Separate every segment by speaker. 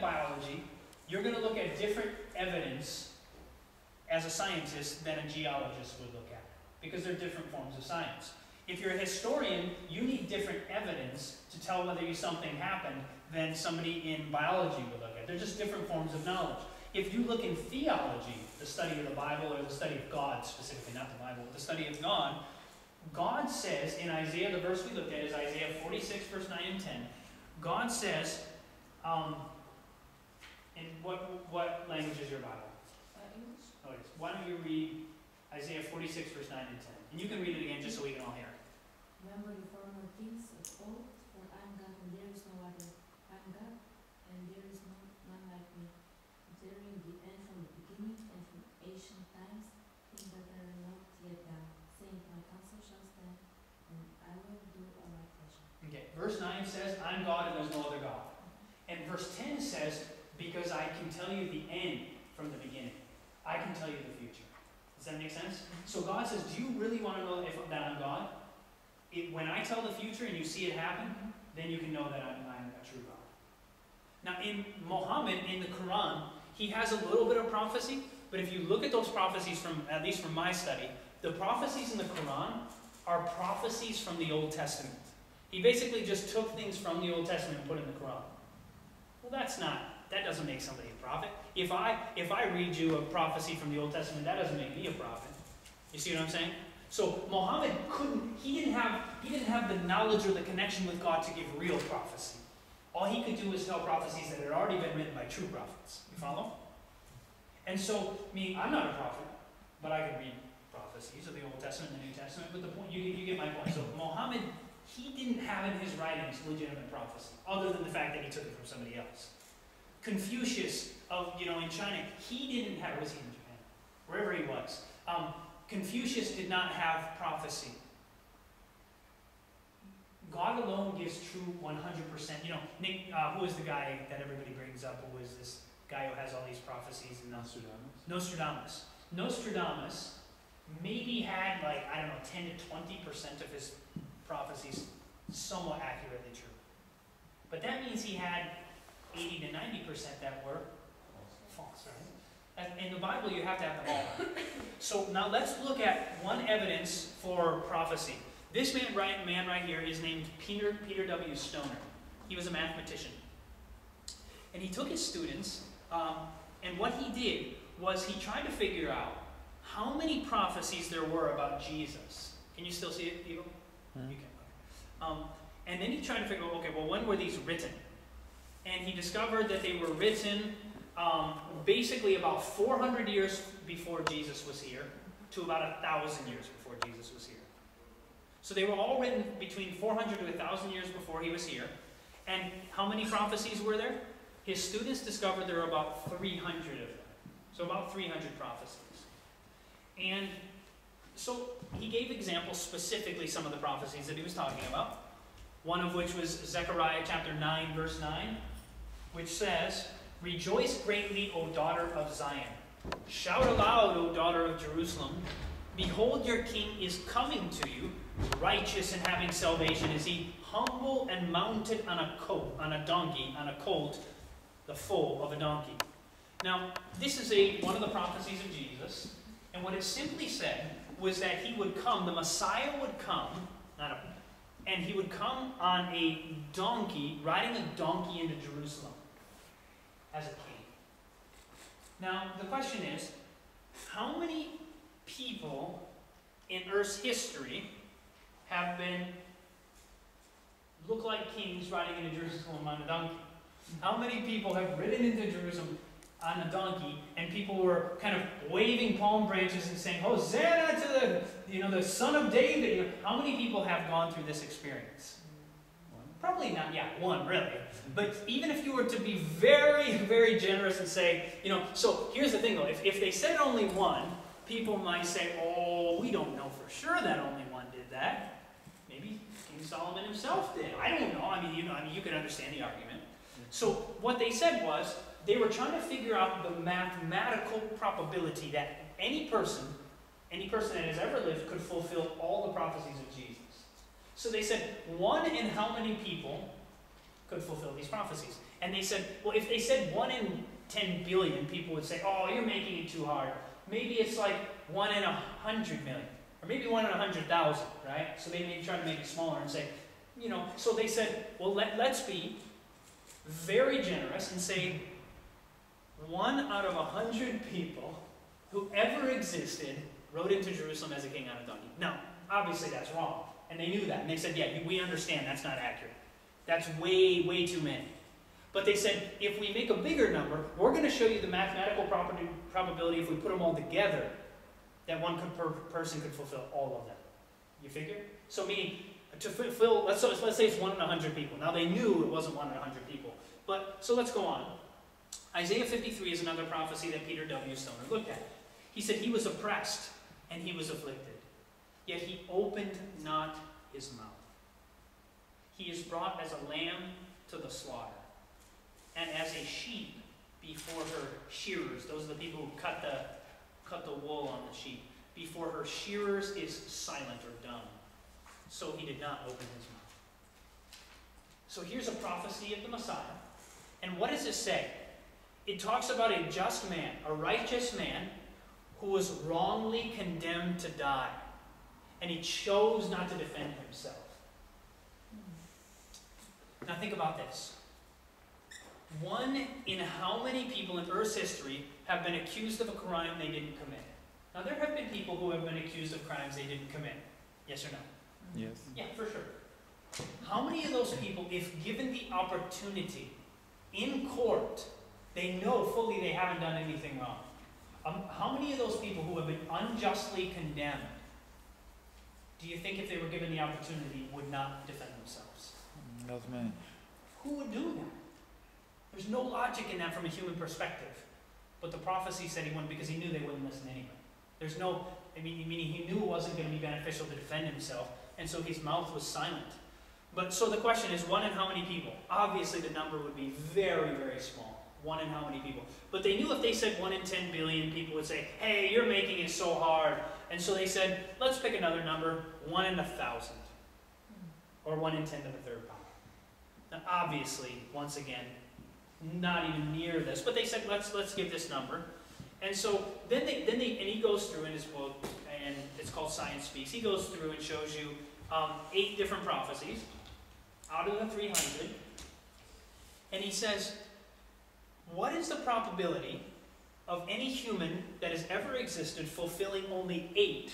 Speaker 1: biology, you're going to look at different evidence as a scientist than a geologist would look at, because they're different forms of science. If you're a historian, you need different evidence to tell whether something happened than somebody in biology would look at. They're just different forms of knowledge. If you look in theology, the study of the Bible, or the study of God specifically, not the Bible, but the study of God, God says in Isaiah, the verse we looked at is Isaiah 46, verse 9 and 10. God says, in what language is your Bible?
Speaker 2: English.
Speaker 1: Oh, it is. Why don't you read Isaiah 46, verse 9 and 10? And you can read it again just so we can all hear it.
Speaker 2: Remember the former things of old, for I am God and there is no other. I am God and there is none like me. During the end from the beginning and from ancient times, things that are not yet done, saying my counsel shall stand, and I will do all my pleasure.
Speaker 1: Okay, verse 9 says, I'm God and there's no other God. And verse 10 says, because I can tell you the end from the beginning. I can tell you the future. Does that make sense? So God says, do you really want to know that I'm God? When I tell the future and you see it happen, then you can know that I'm a true God. Now in Muhammad, in the Quran, he has a little bit of prophecy, but if you look at those prophecies, at least from my study, the prophecies in the Quran are prophecies from the Old Testament. He basically just took things from the Old Testament and put in the Quran. Well, that doesn't make somebody a prophet. If I read you a prophecy from the Old Testament, that doesn't make me a prophet. You see what I'm saying? So Muhammad he didn't have the knowledge or the connection with God to give real prophecy. All he could do was tell prophecies that had already been written by true prophets. You follow? And so, I'm not a prophet, but I can read prophecies of the Old Testament and the New Testament. But the point, you get my point. So Muhammad, he didn't have in his writings legitimate prophecy, other than the fact that he took it from somebody else. Confucius, in China, he didn't have, was he in Japan? Wherever he was. Confucius did not have prophecy. God alone gives true 100%. Nick, who was the guy that everybody brings up? Who was this guy who has all these prophecies? Nostradamus. Nostradamus maybe had 10 to 20% of his prophecies somewhat accurately true. But that means he had 80 to 90% that were false, right? In the Bible, you have to have them all. So now let's look at one evidence for prophecy. This man right here is named Peter W. Stoner. He was a mathematician. And he took his students, and what he did was he tried to figure out how many prophecies there were about Jesus. Can you still see it, people?
Speaker 3: Mm-hmm.
Speaker 1: You can. And then he tried to figure out, okay, well, when were these written? And he discovered that they were written basically about 400 years before Jesus was here to about 1,000 years before Jesus was here. So they were all written between 400 to 1,000 years before he was here. And how many prophecies were there? His students discovered there were about 300 of them. So about 300 prophecies. And so he gave examples, specifically some of the prophecies that he was talking about. One of which was Zechariah chapter 9, verse 9, which says, "Rejoice greatly, O daughter of Zion. Shout aloud, O daughter of Jerusalem. Behold, your king is coming to you, righteous and having salvation is he, humble and mounted on a colt, on a colt, the foal of a donkey." Now, this is one of the prophecies of Jesus, and what it simply said was that he would come, the Messiah would come, and he would come on a donkey, riding a donkey into Jerusalem as a king. Now, the question is, how many people in Earth's history look like kings riding into Jerusalem on a donkey? How many people have ridden into Jerusalem on a donkey, and people were kind of waving palm branches and saying, "Hosanna to the Son of David"? How many people have gone through this experience? Probably not, one really. But even if you were to be very, very generous and say, so here's the thing though, if they said only one, people might say, "Oh, we don't know for sure that only one did that. Maybe King Solomon himself did. I don't know." You could understand the argument. So what they said was, they were trying to figure out the mathematical probability that any person that has ever lived could fulfill all the prophecies of Jesus. So they said, one in how many people could fulfill these prophecies. And they said, well, if they said 1 in 10 billion, people would say, oh, you're making it too hard. Maybe it's like 1 in 100 million, or maybe 1 in 100,000, right? So they may try to make it smaller and say, you know, so they said, well, let's be very generous and say 1 out of 100 people who ever existed rode into Jerusalem as a king on a donkey. Now, obviously that's wrong. And they knew that. And they said, yeah, we understand that's not accurate. That's way, way too many. But they said, if we make a bigger number, we're going to show you the mathematical probability if we put them all together, that one person could fulfill all of them. You figure? So meaning, to fulfill, let's say it's 1 in 100 people. Now they knew it wasn't 1 in 100 people. But, so let's go on. Isaiah 53 is another prophecy that Peter W. Stoner looked at. He said he was oppressed and he was afflicted, yet he opened not his mouth. He is brought as a lamb to the slaughter, and as a sheep before her shearers. Those are the people who cut the wool on the sheep. Before her shearers is silent or dumb. So he did not open his mouth. So here's a prophecy of the Messiah. And what does it say? It talks about a just man, a righteous man, who was wrongly condemned to die. And he chose not to defend himself. Now think about this. 1 in how many people in Earth's history have been accused of a crime they didn't commit? Now there have been people who have been accused of crimes they didn't commit. Yes or no?
Speaker 3: Yes.
Speaker 1: Yeah, for sure. How many of those people, if given the opportunity in court, they know fully they haven't done anything wrong? How many of those people who have been unjustly condemned, do you think if they were given the opportunity would not defend themselves?
Speaker 3: Not many.
Speaker 1: Who would do that? There's no logic in that from a human perspective. But the prophecy said he wouldn't because he knew they wouldn't listen anyway. There's no, meaning he knew it wasn't going to be beneficial to defend himself, and so his mouth was silent. But so the question is, 1 in how many people? Obviously the number would be very, very small. 1 in how many people? But they knew if they said 1 in 10 billion, people would say, hey, you're making it so hard. And so they said, let's pick another number, 1 in 1,000. Or 1 in 10 to the 3rd power. Now obviously, once again, not even near this, but they said, let's give this number. And so then he goes through in his book, and it's called Science Speaks. He goes through and shows you 8 different prophecies out of the 300. And he says, what is the probability of any human that has ever existed fulfilling only 8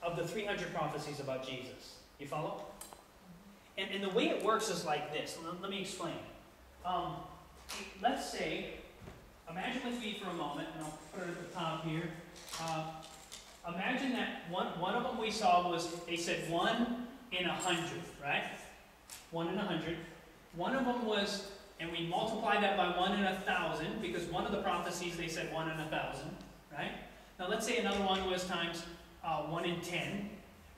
Speaker 1: of the 300 prophecies about Jesus? You follow? And the way it works is like this. Let me explain. Let's say, imagine with me for a moment, and I'll put it at the top here. Imagine that one of them we saw was, they said 1 in 100, right? 1 in 100. One of them was, and we multiplied that by 1 in 1,000, because one of the prophecies they said 1 in 1,000, right? Now let's say another one was times 1 in 10.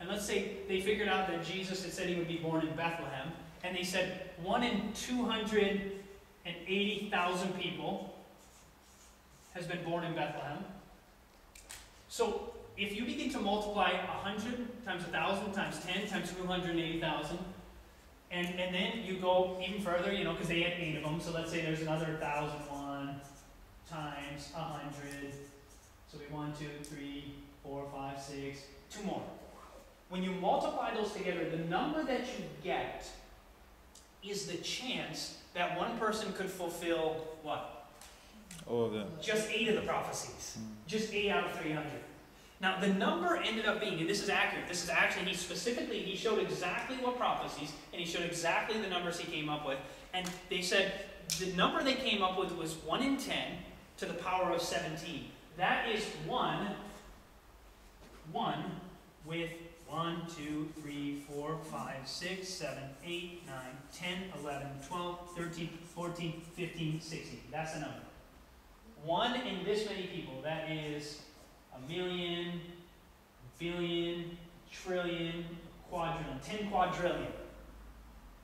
Speaker 1: And let's say they figured out that Jesus had said he would be born in Bethlehem, and they said 1 in 280,000 people has been born in Bethlehem. So if you begin to multiply 100 times 1,000 times 10 times 280,000, and then you go even further, you know, because they had 8 of them, so let's say there's another 1,001 times 100. So we 1, 2, 3, 4, 5, 6, 2 more. When you multiply those together, the number that you get is the chance that one person could fulfill what?
Speaker 3: All of them.
Speaker 1: Just 8 of the prophecies. Just 8 out of 300. Now, the number ended up being, and this is accurate, this is actually, he showed exactly what prophecies, and he showed exactly the numbers he came up with, and they said the number they came up with was 1 in 10 to the power of 17. That is 1 with 1, 2, 3, 4, 5, 6, 7, 8, 9, 10, 11, 12, 13, 14, 15, 16. That's the number. 1 in this many people, that is a million, billion, trillion, quadrillion, 10 quadrillion.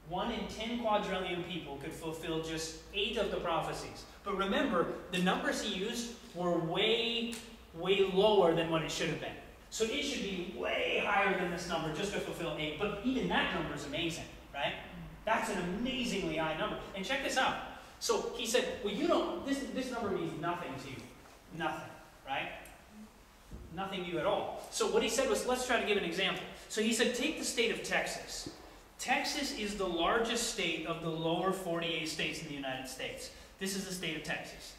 Speaker 1: 1 in 10 quadrillion people could fulfill just 8 of the prophecies. But remember, the numbers he used were way, way lower than what it should have been. So it should be way higher than this number just to fulfill 8. But even that number is amazing, right? That's an amazingly high number. And check this out. So he said, well, you don't, this number means nothing to you. Nothing, right? Nothing to you at all. So what he said was, let's try to give an example. So he said, take the state of Texas. Texas is the largest state of the lower 48 states in the United States. This is the state of Texas.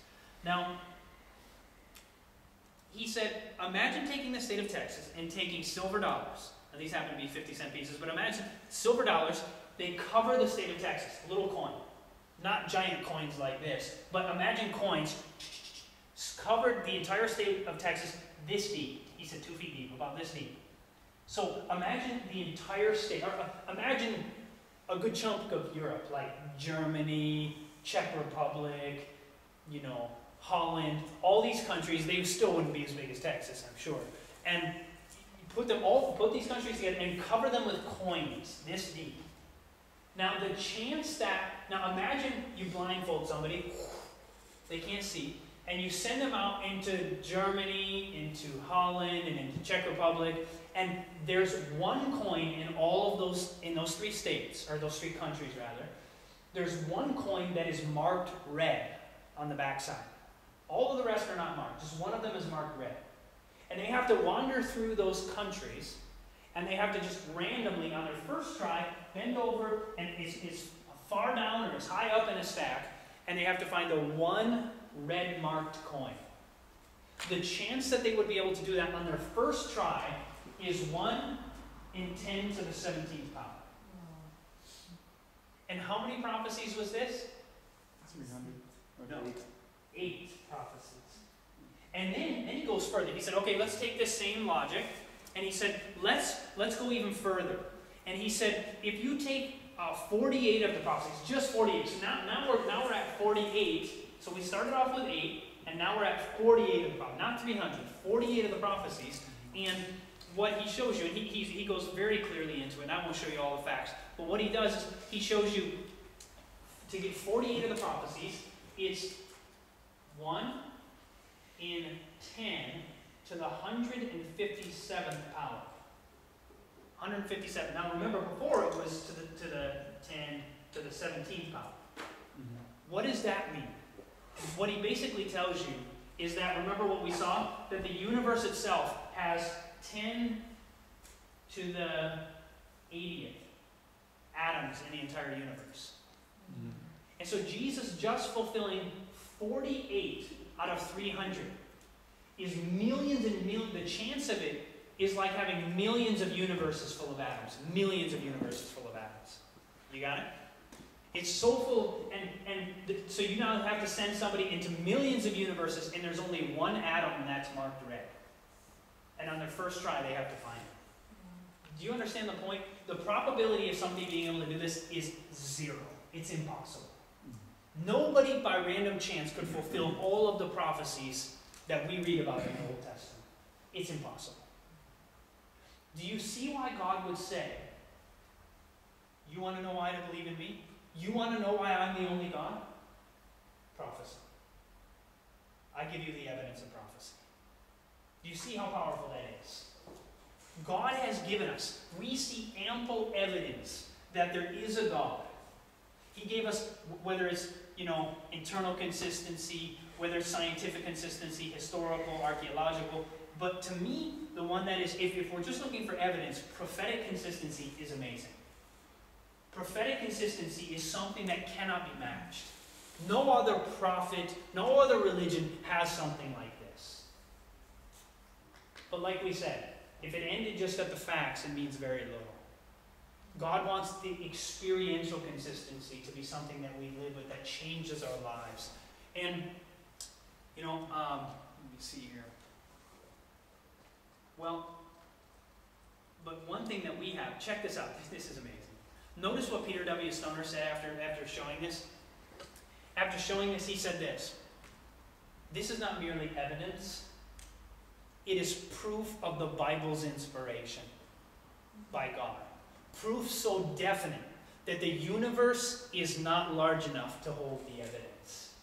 Speaker 1: Now, he said, imagine taking the state of Texas and taking silver dollars. Now, these happen to be 50-cent pieces, but imagine silver dollars, they cover the state of Texas, little coin. Not giant coins like this, but imagine coins covered the entire state of Texas this deep. He said 2 feet deep, about this deep. So imagine the entire state, or imagine a good chunk of Europe, like Germany, Czech Republic, you know, Holland, all these countries. They still wouldn't be as big as Texas, I'm sure. And put these countries together and cover them with coins this deep. Now the chance that, now imagine you blindfold somebody, they can't see, and you send them out into Germany, into Holland, and into Czech Republic, and there's one coin in all of those, in those 3 states, or those 3 countries rather, there's one coin that is marked red on the backside. All of the rest are not marked, just one of them is marked red. And they have to wander through those countries, and they have to just randomly, on their first try, bend over, and it's far down or as high up in a stack, and they have to find the one red marked coin. The chance that they would be able to do that on their first try is 1 in 10 to the 17th power. And how many prophecies was this?
Speaker 3: 300.
Speaker 1: No, 8 prophecies. And then he goes further. He said, okay, let's take this same logic, and he said, let's go even further. And he said, if you take 48 of the prophecies, just 48. So now we're at 48. So we started off with 8, and now we're at 48 of the prophecies, not 300, 48 of the prophecies. And what he shows you, and he goes very clearly into it, and I won't show you all the facts, but what he does is he shows you, to get 48 of the prophecies, it's 1 in 10 to the 157th power. 157. Now remember, before it was to the 10 to the 17th power. What does that mean? What he basically tells you is that, remember what we saw? That the universe itself has 10 to the 80th atoms in the entire universe. And so Jesus just fulfilling 48 out of 300 is millions and millions. The chance of it is like having millions of universes full of atoms. Millions of universes full of atoms. You got it? It's so full, so you now have to send somebody into millions of universes, and there's only one atom that's marked red. And on their first try, they have to find it. Do you understand the point? The probability of somebody being able to do this is 0. It's impossible. Nobody by random chance could fulfill all of the prophecies that we read about in the Old Testament. It's impossible. Do you see why God would say, you want to know why to believe in me? You want to know why I'm the only God? Prophecy. I give you the evidence of prophecy. Do you see how powerful that is? God has given us, we see ample evidence that there is a God. He gave us, whether it's, internal consistency, whether it's scientific consistency, historical, archaeological, but to me, the one that is, if we're just looking for evidence, prophetic consistency is amazing. Prophetic consistency is something that cannot be matched. No other prophet, no other religion has something like this. But like we said, if it ended just at the facts, it means very little. God wants the experiential consistency to be something that we live with, that changes our lives. And, let me see here. Well, but one thing that we have, check this out, this is amazing. Notice what Peter W. Stoner said after showing this. After showing this, he said this. This is not merely evidence. It is proof of the Bible's inspiration by God. Proof so definite that the universe is not large enough to hold the evidence.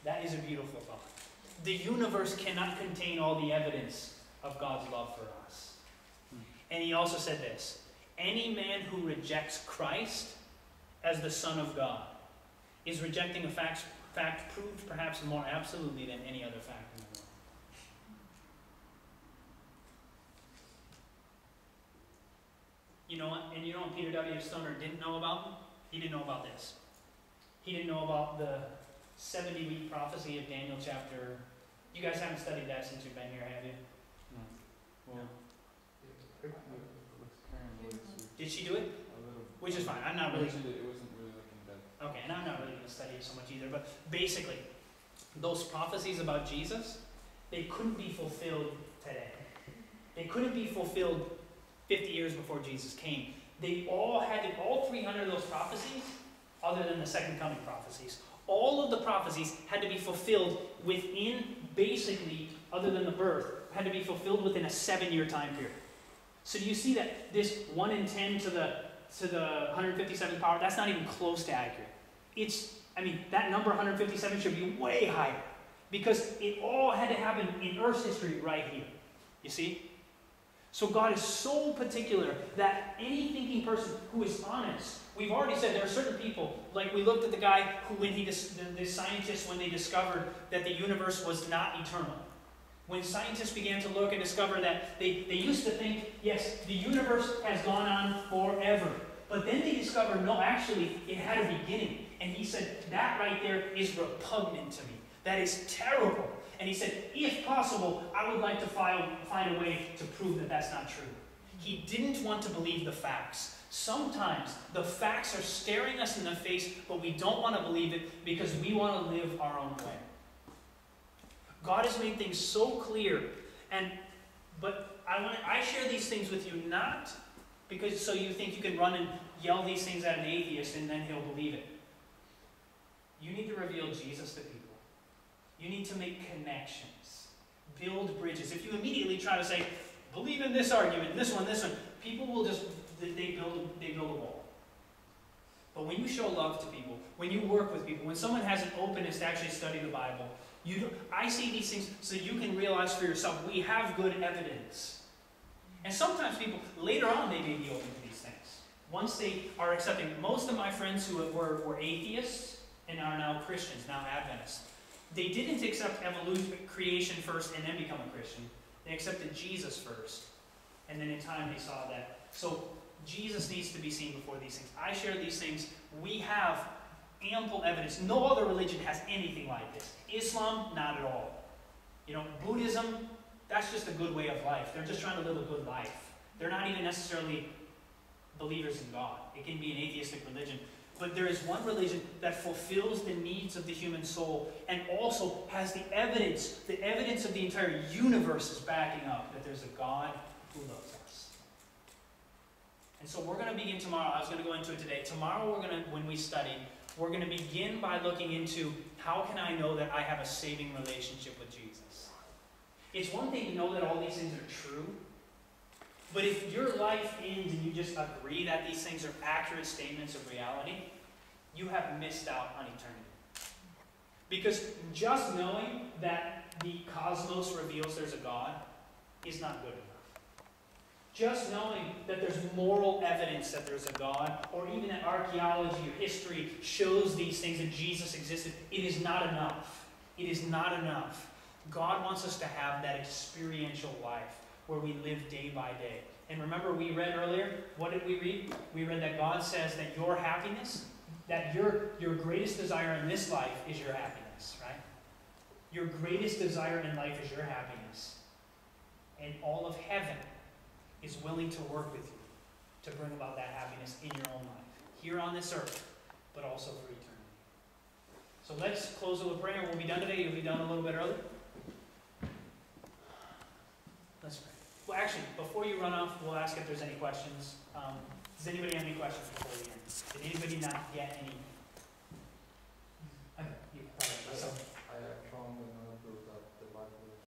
Speaker 1: That is a beautiful thought. The universe cannot contain all the evidence of God's love for us. And he also said this. any man who rejects Christ as the Son of God is rejecting a fact proved perhaps more absolutely than any other fact in the world. You know what? And you know what Peter W. Stoner didn't know about? He didn't know about this. He didn't know about the 70-week prophecy of Daniel chapter. You guys haven't studied that since you've been here, have you?
Speaker 3: No. Well,
Speaker 1: Did she do it?
Speaker 3: a little.
Speaker 1: Which is fine. I'm not really.
Speaker 3: It wasn't really like in depth.
Speaker 1: Okay, and I'm not really going to study it so much either, but basically, those prophecies about Jesus, they couldn't be fulfilled today. They couldn't be fulfilled 50 years before Jesus came. They all had to, all 300 of those prophecies, other than the second coming prophecies, all of the prophecies had to be fulfilled within, basically, other than the birth, had to be fulfilled within a 7-year time period. So do you see that this 1 in 10 to the 157th power, that's not even close to accurate. That number 157 should be way higher, because it all had to happen in Earth's history right here. You see? So God is so particular that any thinking person who is honest, we've already said there are certain people, like we looked at the guy who, when the scientists, when they discovered that the universe was not eternal. When scientists began to look and discover that they used to think, yes, the universe has gone on forever. But then they discovered, no, actually, it had a beginning. And he said, that right there is repugnant to me. That is terrible. And he said, if possible, I would like to find a way to prove that that's not true. He didn't want to believe the facts. Sometimes the facts are staring us in the face, but we don't want to believe it because we want to live our own way. God has made things so clear, but I share these things with you not because so you think you can run and yell these things at an atheist and then he'll believe it. You need to reveal Jesus to people. You need to make connections, build bridges. If you immediately try to say, believe in this argument, this one, people will just, they build a wall. But when you show love to people, when you work with people, when someone has an openness to actually study the Bible, I see these things so you can realize for yourself, we have good evidence. And sometimes people, later on, they may be open to these things. Once they are accepting, most of my friends who were atheists and are now Christians, now Adventists, they didn't accept evolution, creation first and then become a Christian. They accepted Jesus first. And then in time they saw that. So Jesus needs to be seen before these things. I share these things. We have ample evidence. No other religion has anything like this. Islam, not at all. Buddhism, that's just a good way of life. They're just trying to live a good life. They're not even necessarily believers in God. It can be an atheistic religion. But there is one religion that fulfills the needs of the human soul and also has the evidence of the entire universe is backing up that there's a God who loves us. And so we're going to begin tomorrow. I was going to go into it today. Tomorrow when we study, we're going to begin by looking into how can I know that I have a saving relationship with Jesus. It's one thing to know that all these things are true, but if your life ends and you just agree that these things are accurate statements of reality, you have missed out on eternity. Because just knowing that the cosmos reveals there's a God is not good enough. Just knowing that there's moral evidence that there's a God, or even that archaeology or history shows these things that Jesus existed, it is not enough. It is not enough. God wants us to have that experiential life where we live day by day. And remember, we read earlier, what did we read? We read that God says that your happiness, that your greatest desire in this life is your happiness, right? Your greatest desire in life is your happiness. And all of heaven is willing to work with you to bring about that happiness in your own life, here on this earth, but also for eternity. So let's close with a prayer. We'll be done today. You'll be done a little bit early. Let's pray. Well, actually, before you run off, we'll ask if there's any questions. Does anybody have any questions before we end? Did anybody not get any? Okay, you, all right, so